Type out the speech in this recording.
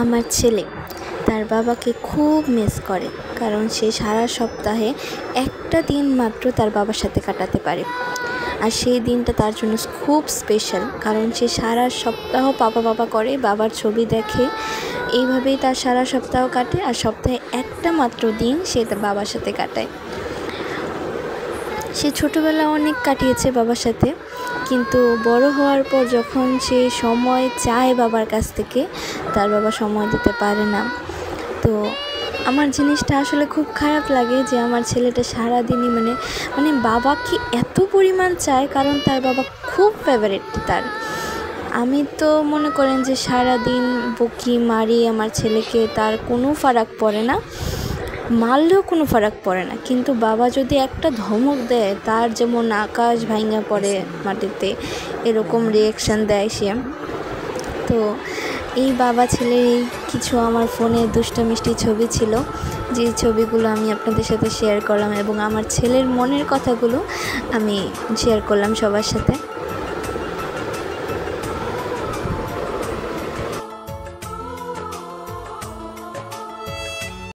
আমার ছেলে তার বাবাকে খুব মিস করে, কারণ সে সারা সপ্তাহে একটা দিন মাত্র তার বাবার সাথে কাটাতে পারে। আর সেই দিনটা তার জন্য খুব স্পেশাল, কারণ সে সারা সপ্তাহ পাপা পাপা করে, বাবার ছবি দেখে, এইভাবেই তার সারা সপ্তাহ কাটে। আর সপ্তাহে একটা মাত্র দিন সে তার বাবার সাথে কাটায়। সে ছোটোবেলা অনেক কাটিয়েছে বাবার সাথে, কিন্তু বড় হওয়ার পর যখন সে সময় চায় বাবার কাছ থেকে, তার বাবা সময় দিতে পারে না। তো আমার জিনিসটা আসলে খুব খারাপ লাগে যে আমার ছেলেটা সারাদিনই মানে বাবাকে এত পরিমাণ চায়, কারণ তার বাবা খুব ফেভারিট তার। আমি তো মনে করেন যে সারাদিন বকি মারি আমার ছেলেকে, তার কোনো ফারাক পড়ে না, মারলেও কোনো ফারাক পড়ে না। কিন্তু বাবা যদি একটা ধমক দেয়, তার যেমন আকাশ ভাঙা পড়ে মাটিতে, এরকম রিয়াকশান দেয় সে। তো এই বাবা ছেলের এই কিছু আমার ফোনে দুষ্ট মিষ্টি ছবি ছিল, যে ছবিগুলো আমি আপনাদের সাথে শেয়ার করলাম, এবং আমার ছেলের মনের কথাগুলো আমি শেয়ার করলাম সবার সাথে।